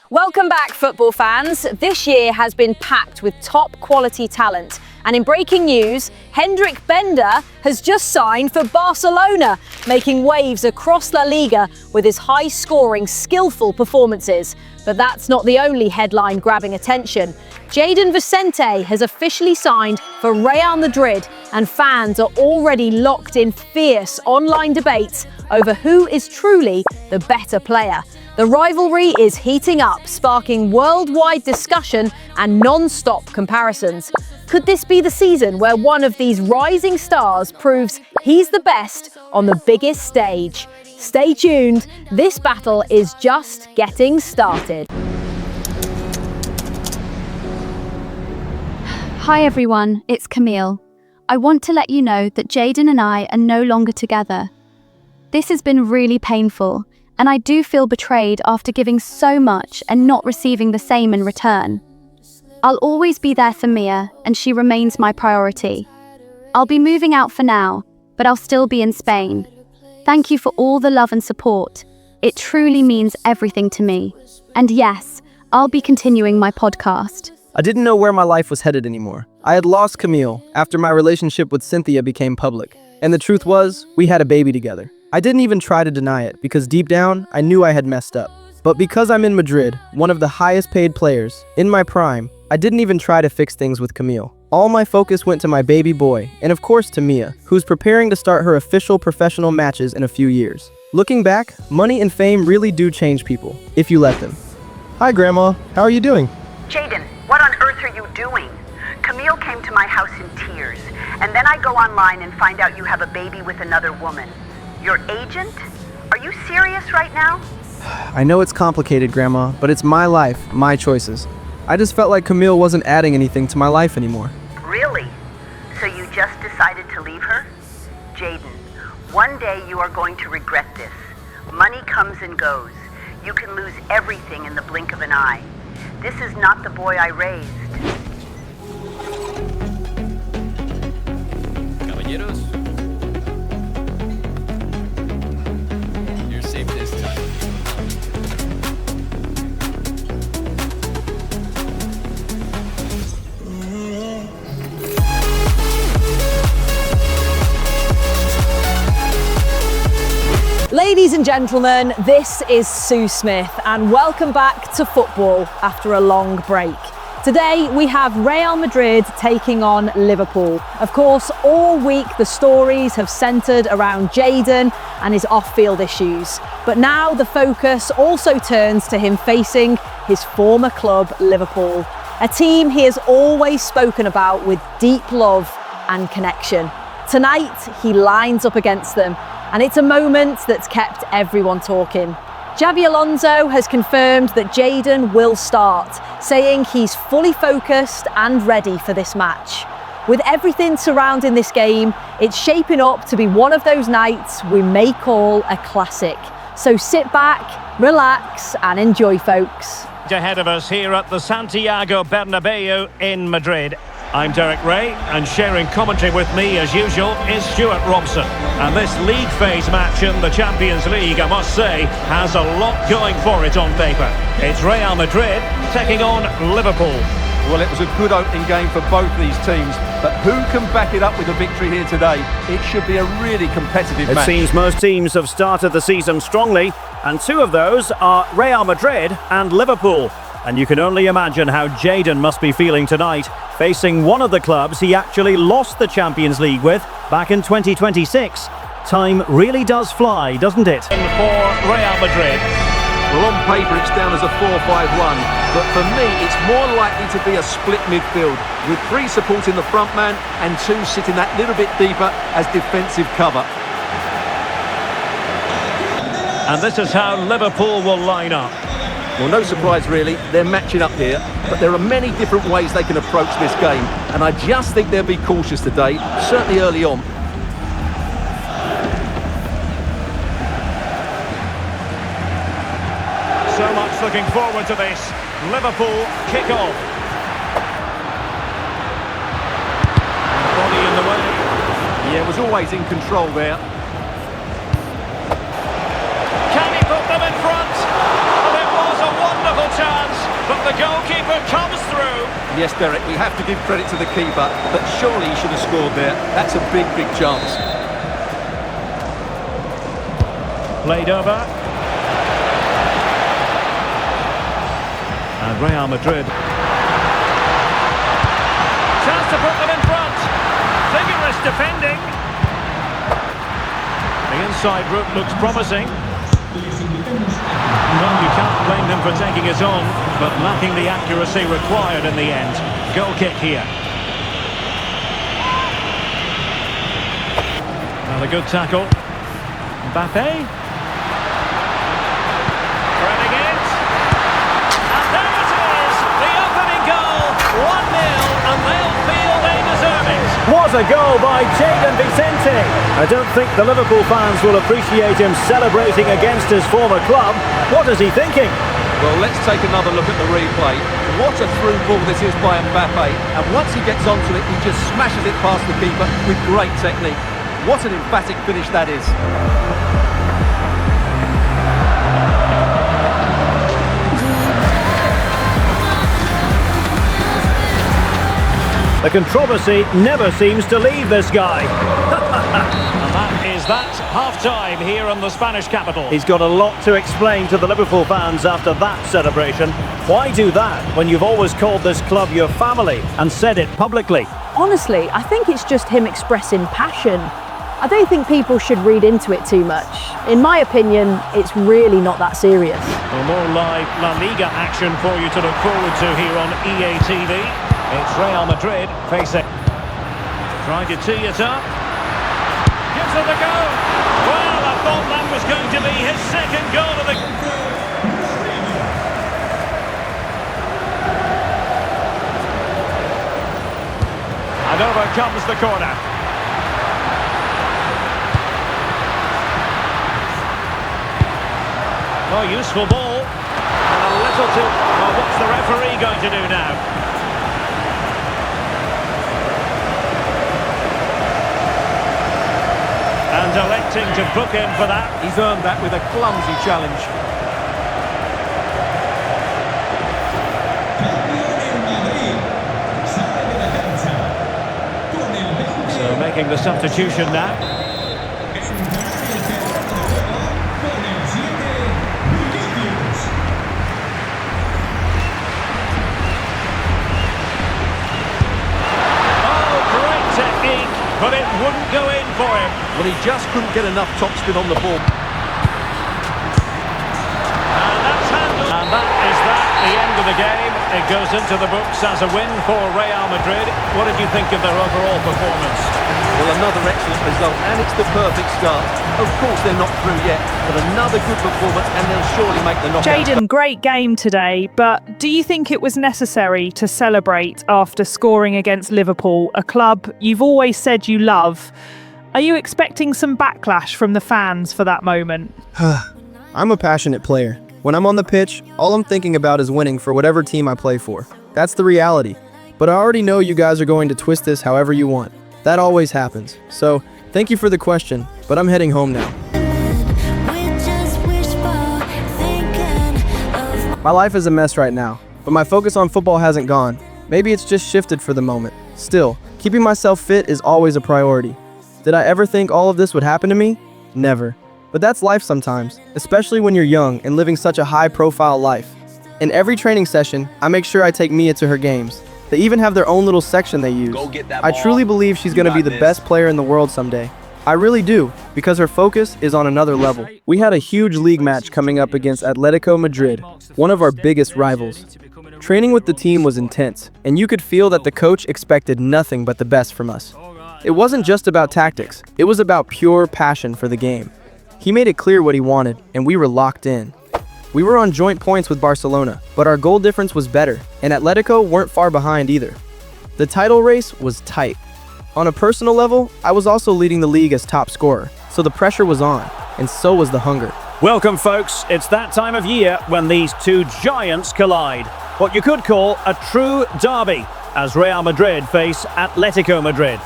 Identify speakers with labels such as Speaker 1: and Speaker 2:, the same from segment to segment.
Speaker 1: Welcome back, football fans. This year has been packed with top quality talent. And in breaking news, Hendrik Bender has just signed for Barcelona, making waves across La Liga with his high-scoring, skillful performances. But that's not the only headline grabbing attention. Jayden Vicente has officially signed for Real Madrid, and fans are already locked in fierce online debates over who is truly the better player. The rivalry is heating up, sparking worldwide discussion and non-stop comparisons. Could this be the season where one of these rising stars proves he's the best on the biggest stage? Stay tuned, this battle is just getting started.
Speaker 2: Hi everyone, it's Camille. I want to let you know that Jayden and I are no longer together. This has been really painful, and I do feel betrayed after giving so much and not receiving the same in return. I'll always be there for Mia, and she remains my priority. I'll be moving out for now, but I'll still be in Spain. Thank you for all the love and support. It truly means everything to me. And yes, I'll be continuing my podcast.
Speaker 3: I didn't know where my life was headed anymore. I had lost Camille after my relationship with Cynthia became public. And the truth was, we had a baby together. I didn't even try to deny it because deep down, I knew I had messed up. But because I'm in Madrid, one of the highest paid players, in my prime, I didn't even try to fix things with Camille. All my focus went to my baby boy, and of course to Mia, who's preparing to start her official professional matches in a few years. Looking back, money and fame really do change people, if you let them.
Speaker 4: Hi Grandma, how are you doing?
Speaker 5: Jayden, what on earth are you doing? Camille came to my house in tears, and then I go online and find out you have a baby with another woman. Your agent? Are you serious right now?
Speaker 3: I know it's complicated, Grandma, but it's my life, my choices. I just felt like Camille wasn't adding anything to my life anymore.
Speaker 5: Really? So you just decided to leave her? Jayden, one day you are going to regret this. Money comes and goes. You can lose everything in the blink of an eye. This is not the boy I raised.
Speaker 6: Caballeros. You're safe this time.
Speaker 1: Ladies and gentlemen, this is Sue Smith, and welcome back to football after a long break. Today we have Real Madrid taking on Liverpool. Of course, all week the stories have centred around Jayden and his off-field issues. But now the focus also turns to him facing his former club, Liverpool, a team he has always spoken about with deep love and connection. Tonight, he lines up against them, and it's a moment that's kept everyone talking. Xabi Alonso has confirmed that Jayden will start, saying he's fully focused and ready for this match. With everything surrounding this game, it's shaping up to be one of those nights we may call a classic. So sit back, relax, and enjoy, folks.
Speaker 7: Ahead of us here at the Santiago Bernabeu in Madrid. I'm Derek Ray, and sharing commentary with me as usual is Stuart Robson. And this league phase match in the Champions League, I must say, has a lot going for it on paper. It's Real Madrid taking on Liverpool.
Speaker 8: Well, it was a good opening game for both these teams, but who can back it up with a victory here today? It should be a really competitive match.
Speaker 7: It seems most teams have started the season strongly, and two of those are Real Madrid and Liverpool. And you can only imagine how Jayden must be feeling tonight, facing one of the clubs he actually lost the Champions League with back in 2026. Time really does fly, doesn't it? For Real Madrid.
Speaker 8: Well, on paper it's down as a 4-5-1, but for me it's more likely to be a split midfield, with three supporting the front man and two sitting that little bit deeper as defensive cover.
Speaker 7: And this is how Liverpool will line up.
Speaker 8: Well, no surprise really, they're matching up here, but there are many different ways they can approach this game, and I just think they'll be cautious today, certainly early on.
Speaker 7: So much looking forward to this. Liverpool kick off. Body in the way.
Speaker 8: Yeah, was always in control there.
Speaker 7: Can he put them in front? And it was a wonderful chance. the goalkeeper comes through.
Speaker 8: Yes, Derek, we have to give credit to the keeper, but surely he should have scored there. That's a big, big chance.
Speaker 7: Played over. And Real Madrid. Chance to put them in front. Vigorous defending. The inside route looks promising. Well, you can't blame them for taking it on, but lacking the accuracy required in the end. Goal kick here. Another good tackle. Mbappe. Running it. And there it is! The opening goal! 1-0, and they'll feel they deserve it. What a goal by Jayden Vicente! I don't think the Liverpool fans will appreciate him celebrating against his former club. What is he thinking?
Speaker 8: Well, let's take another look at the replay. What a through ball this is by Mbappe. And once he gets onto it, he just smashes it past the keeper with great technique. What an emphatic finish that is.
Speaker 7: The controversy never seems to leave this guy. And that is that half-time here in the Spanish capital. He's got a lot to explain to the Liverpool fans after that celebration. Why do that when you've always called this club your family and said it publicly?
Speaker 1: Honestly, I think it's just him expressing passion. I don't think people should read into it too much. In my opinion, it's really not that serious.
Speaker 7: Well, more live La Liga action for you to look forward to here on EA TV. It's Real Madrid facing. Trying to tee it up. Gives it the go. Well, I thought that was going to be his second goal of the... And over comes the corner. Oh, useful ball. And a little too... Well, what's the referee going to do now? And electing to book him for that.
Speaker 8: He's earned that with a clumsy challenge.
Speaker 7: So making the substitution now. But it wouldn't go in for him.
Speaker 8: Well, he just couldn't get enough topspin on the ball.
Speaker 7: And that's handled. And that is that, the end of the game. It goes into the books as a win for Real Madrid. What did you think of their overall performance?
Speaker 8: Well, another excellent result, and it's the perfect start. Of course, they're not through yet, but another good performance, and they'll surely make the knockout.
Speaker 9: Jayden, great game today, but do you think it was necessary to celebrate after scoring against Liverpool, a club you've always said you love? Are you expecting some backlash from the fans for that moment?
Speaker 3: I'm a passionate player. When I'm on the pitch, all I'm thinking about is winning for whatever team I play for. That's the reality. But I already know you guys are going to twist this however you want. That always happens. So, thank you for the question, but I'm heading home now. My life is a mess right now, but my focus on football hasn't gone. Maybe it's just shifted for the moment. Still, keeping myself fit is always a priority. Did I ever think all of this would happen to me? Never. But that's life sometimes, especially when you're young and living such a high-profile life. In every training session, I make sure I take Mia to her games. They even have their own little section they use. I truly believe she's going to be the best player in the world someday. I really do, because her focus is on another level. We had a huge league match coming up against Atletico Madrid, one of our biggest rivals. Training with the team was intense, and you could feel that the coach expected nothing but the best from us. It wasn't just about tactics, it was about pure passion for the game. He made it clear what he wanted, and we were locked in. We were on joint points with Barcelona, but our goal difference was better, and Atletico weren't far behind either. The title race was tight. On a personal level, I was also leading the league as top scorer, so the pressure was on, and so was the hunger.
Speaker 7: Welcome, folks. It's that time of year when these two giants collide. What you could call a true derby, as Real Madrid face Atletico Madrid.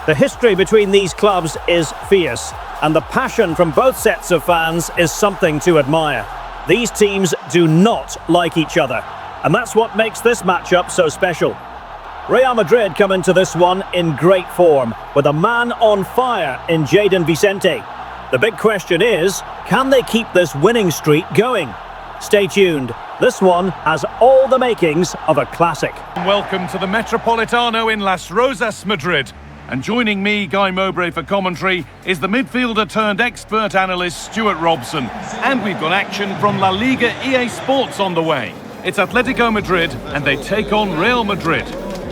Speaker 7: The history between these clubs is fierce, and the passion from both sets of fans is something to admire. These teams do not like each other. And that's what makes this matchup so special. Real Madrid come into this one in great form, with a man on fire in Jayden Vicente. The big question is, can they keep this winning streak going? Stay tuned. This one has all the makings of a classic.
Speaker 10: Welcome to the Metropolitano in Las Rosas, Madrid. And joining me, Guy Mowbray, for commentary is the midfielder turned expert analyst Stuart Robson. And we've got action from La Liga EA Sports on the way. It's Atletico Madrid and they take on Real Madrid.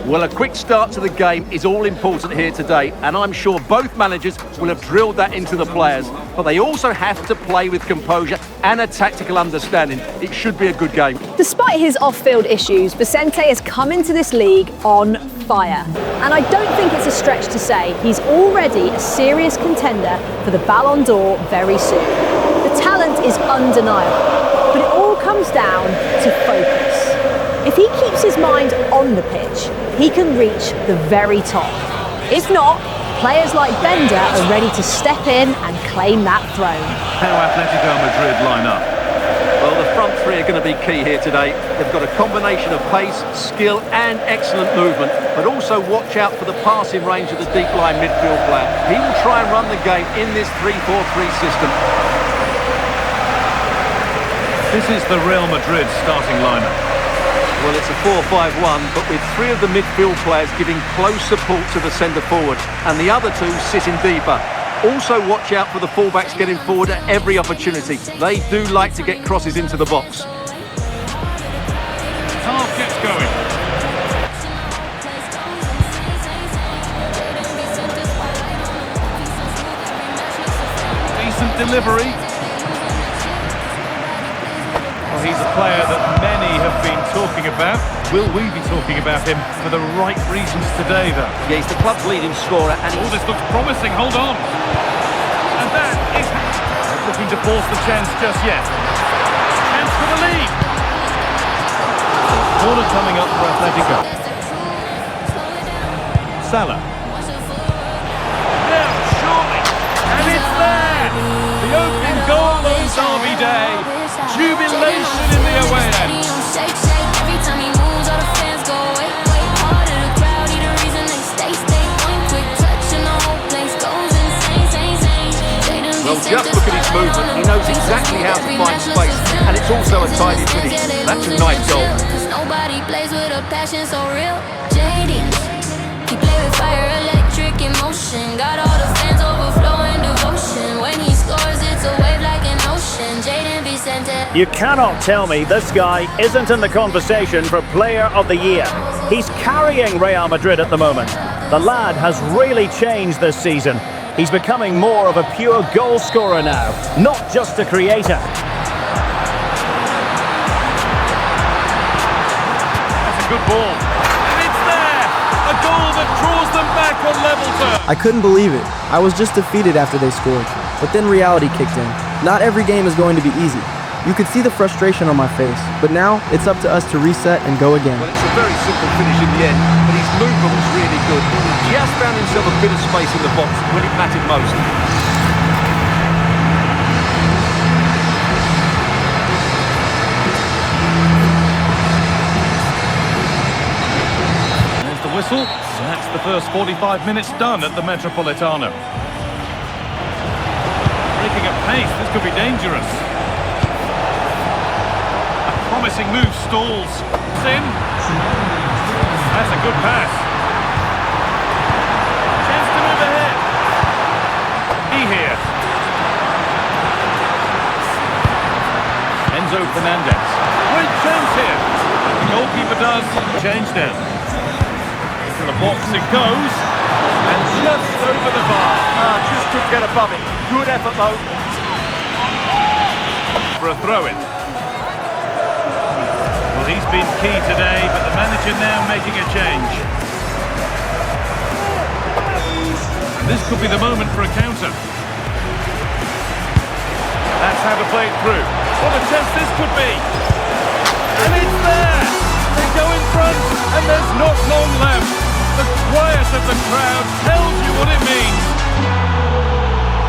Speaker 8: Well, a quick start to the game is all important here today, and I'm sure both managers will have drilled that into the players. But they also have to play with composure and a tactical understanding. It should be a good game.
Speaker 1: Despite his off-field issues, Vicente has come into this league on fire. And I don't think it's a stretch to say he's already a serious contender for the Ballon d'Or very soon. The talent is undeniable, but it all comes down to focus. If he keeps his mind on the pitch, he can reach the very top. If not, players like Bender are ready to step in and claim that throne.
Speaker 10: How Atletico Madrid line up?
Speaker 8: Well, the front three are going to be key here today. They've got a combination of pace, skill and excellent movement, but also watch out for the passing range of the deep line midfield player. He will try and run the game in this 3-4-3 system.
Speaker 10: This is the Real Madrid starting lineup.
Speaker 8: Well, it's a 4-5-1, but with three of the midfield players giving close support to the centre forward, and the other two sitting deeper. Also watch out for the fullbacks getting forward at every opportunity. They do like to get crosses into the box.
Speaker 10: Half gets going. Decent delivery. Well, he's a player that many have been talking about. Will we be talking about him for the right reasons today, though?
Speaker 8: Yeah, he's the club's leading scorer, and
Speaker 10: this looks promising. Hold on. And that is not looking to force the chance just yet. Chance for the lead. Corner coming up for Atletico. Salah. Now, surely. And it's there. The opening goal on Derby Day. Jubilation in the away end.
Speaker 11: Every time he moves, all the fans go away. Part of the crowd, he the reason they stay. One quick touch and the whole place goes insane.
Speaker 8: Well, just look at his movement. He knows exactly how to find space, and it's also a tidy finish. That's a nice goal.
Speaker 11: Nobody plays with a passion so real. Jayden, he play with fire, electric emotion. Got all the fans overflowing devotion. When he scores, it's a wave like an ocean. Jayden Vicente.
Speaker 7: You cannot tell me this guy isn't in the conversation for Player of the Year. He's carrying Real Madrid at the moment. The lad has really changed this season. He's becoming more of a pure goal scorer now, not just a creator.
Speaker 10: That's a good ball. And it's there! A goal that draws them back on level terms.
Speaker 3: I couldn't believe it. I was just defeated after they scored. But then reality kicked in. Not every game is going to be easy. You could see the frustration on my face, but now it's up to us to reset and go again.
Speaker 8: Well, it's a very simple finish in the end, but his movement was really good. He just found himself a bit of space in the box when it mattered most.
Speaker 10: There's the whistle, and that's the first 45 minutes done at the Metropolitano. Breaking at pace, this could be dangerous. Promising move stalls. In. That's a good pass. Chance to move ahead. He here. Enzo Fernandez. Great chance here. The goalkeeper does. Change now. Into the box it goes. And just over the bar.
Speaker 8: Just couldn't get above it. Good effort though.
Speaker 10: For a throw-in. Well, he's been key today, but the manager now making a change. And this could be the moment for a counter. That's how to play it through. What a chance this could be. And it's there. They go in front, and there's not long left. The quiet of the crowd tells you what it means.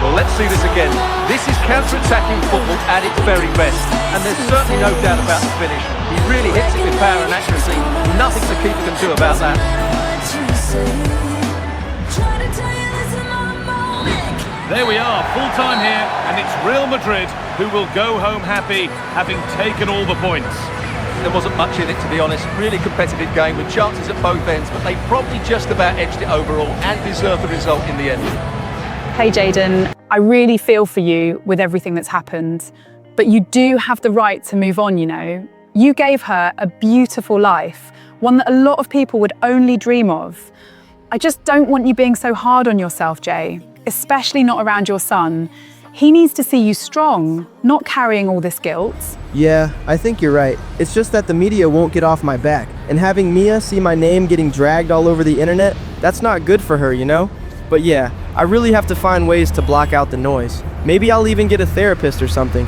Speaker 8: Well, let's see this again. This is counter-attacking football at its very best, and there's certainly no doubt about the finish. He really hits it with power and accuracy. Nothing the keeper can do about that.
Speaker 10: There we are, full time here, and it's Real Madrid who will go home happy, having taken all the points.
Speaker 8: There wasn't much in it, to be honest. Really competitive game with chances at both ends, but they probably just about edged it overall and deserved the result in the end.
Speaker 1: Hey Jayden, I really feel for you with everything that's happened, but you do have the right to move on, you know. You gave her a beautiful life, one that a lot of people would only dream of. I just don't want you being so hard on yourself, Jay, especially not around your son. He needs to see you strong, not carrying all this guilt.
Speaker 3: Yeah, I think you're right. It's just that the media won't get off my back, and having Mia see my name getting dragged all over the internet, that's not good for her, you know? But yeah, I really have to find ways to block out the noise. Maybe I'll even get a therapist or something.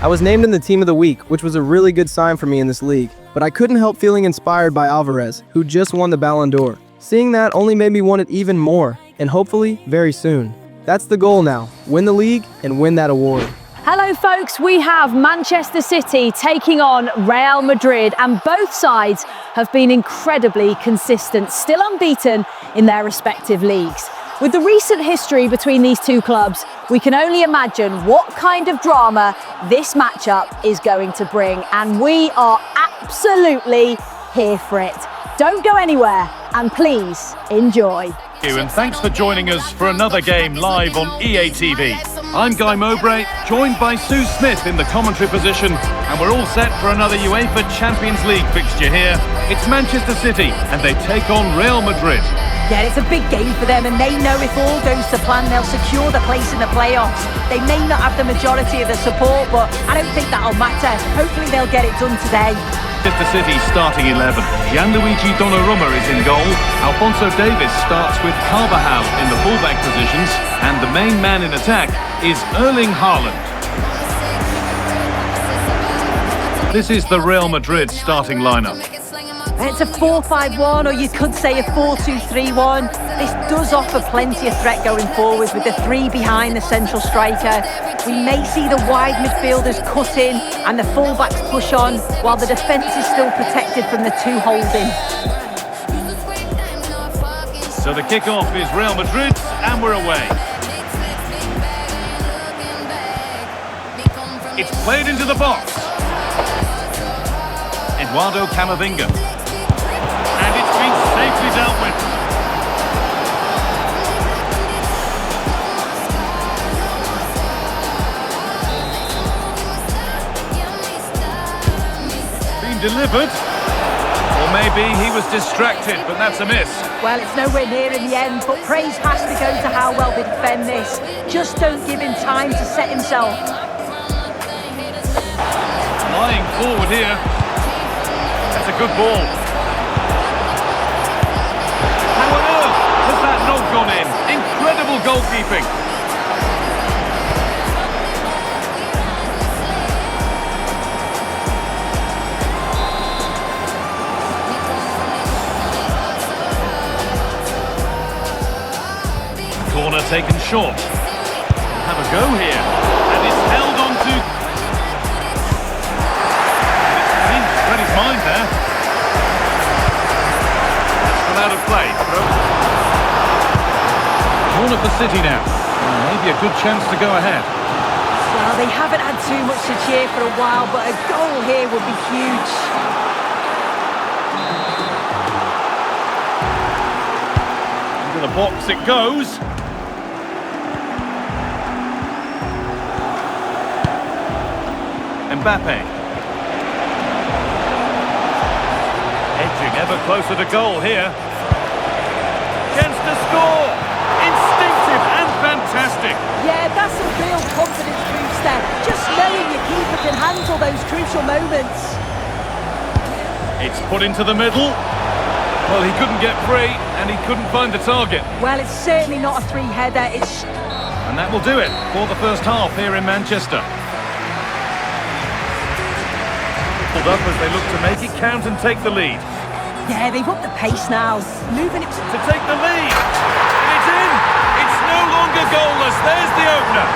Speaker 3: I was named in the Team of the Week, which was a really good sign for me in this league, but I couldn't help feeling inspired by Alvarez, who just won the Ballon d'Or. Seeing that only made me want it even more, and hopefully very soon. That's the goal now, win the league and win that award.
Speaker 1: Hello folks, we have Manchester City taking on Real Madrid, and both sides have been incredibly consistent, still unbeaten in their respective leagues. With the recent history between these two clubs, we can only imagine what kind of drama this matchup is going to bring, and we are absolutely here for it. Don't go anywhere, and please enjoy.
Speaker 10: And thanks for joining us for another game live on EA TV. I'm Guy Mowbray, joined by Sue Smith in the commentary position, and we're all set for another UEFA Champions League fixture here. It's Manchester City, and they take on Real Madrid.
Speaker 5: Yeah, it's a big game for them, and they know if all goes to plan, they'll secure the place in the playoffs. They may not have the majority of the support, but I don't think that'll matter. Hopefully they'll get it done today.
Speaker 10: Manchester City starting 11. Gianluigi Donnarumma is in goal. Alphonso Davies starts with Carvajal in the fullback positions, and the main man in attack is Erling Haaland. This is the Real Madrid starting lineup.
Speaker 5: It's a 4-5-1, or you could say a 4-2-3-1. This does offer plenty of threat going forwards with the three behind the central striker. We may see the wide midfielders cut in and the fullbacks push on, while the defence is still protected from the two holding.
Speaker 10: So the kickoff is Real Madrid, and we're away. It's played into the box. Eduardo Camavinga. And it's been safely dealt with. Been delivered. Or maybe he was distracted, but that's a miss.
Speaker 5: Well, it's nowhere near in the end, but praise has to go to how well they defend this. Just don't give him time to set himself.
Speaker 10: Lying forward here. That's a good ball. How on earth has that not gone in? Incredible goalkeeping. Corner taken short. Have a go here. And it's held on to... Read his mind there. That's gone out of play. Corner for City now. Maybe a good chance to go ahead.
Speaker 5: Well, they haven't had too much to cheer for a while, but a goal here would be huge.
Speaker 10: Into the box it goes. Mbappe. Edging ever closer to goal here. Chance to score! Instinctive and fantastic.
Speaker 5: Yeah, that's some real confidence boost there. Just knowing your keeper can handle those crucial moments.
Speaker 10: It's put into the middle. Well, he couldn't get free, and he couldn't find the target.
Speaker 5: Well, it's certainly not a three-header.
Speaker 10: And that will do it for the first half here in Manchester. Up as they look to make it count and take the lead.
Speaker 5: Yeah, they've upped the pace now, moving it
Speaker 10: to take the lead. And it's in. It's no longer goalless. There's the opener.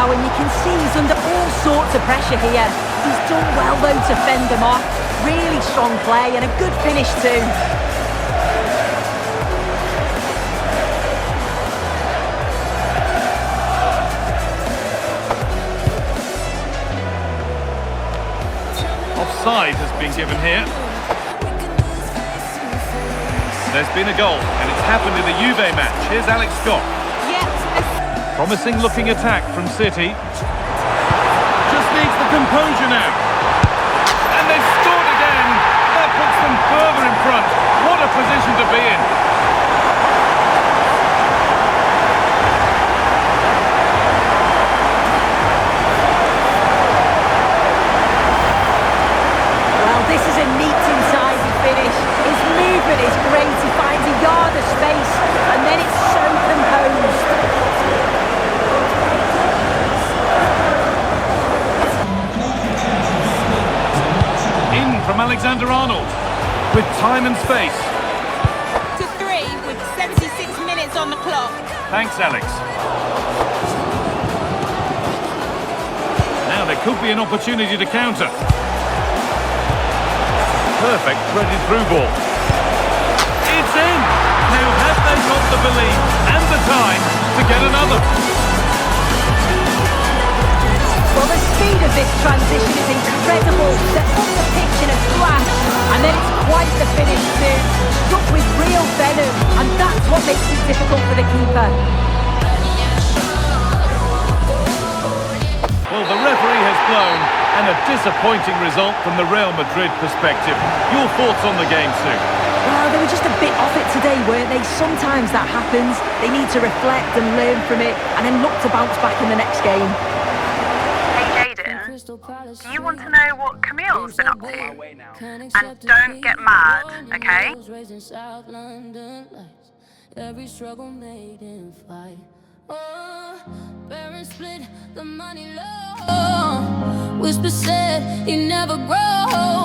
Speaker 1: now, and you can see he's under all sorts of pressure here. He's done well, though, to fend them off. Really strong play and a good finish too.
Speaker 10: Offside has been given here. There's been a goal, and it's happened in the Juve match. Here's Alex Scott. Promising looking attack from City. Just needs the composure now. And they've scored again. That puts them further in front. What a position to be in.
Speaker 1: Well, this is a neat inside finish. His movement is great. He finds a yard of space, and then it's so composed.
Speaker 10: From Alexander-Arnold, with time and space.
Speaker 12: To 3 with 76 minutes on the clock.
Speaker 10: Thanks, Alex. Now there could be an opportunity to counter. Perfect threaded through ball. It's in! Now have they got the belief and the time to get another?
Speaker 1: Well, the speed of this transition is incredible. They're on the pitch in a flash, and then it's quite the finish too. Struck with real venom, and that's what makes it difficult for the keeper.
Speaker 10: Well, the referee has blown, and a disappointing result from the Real Madrid perspective. Your thoughts on the game, Sue?
Speaker 1: Well, they were just a bit off it today, weren't they? Sometimes that happens. They need to reflect and learn from it, and then look to bounce back in the next game.
Speaker 5: Do you want to know what Camille's been up to? And don't get mad, okay?
Speaker 11: Every struggle made him fight. Oh, parents split the money low. Whisper said he never grow.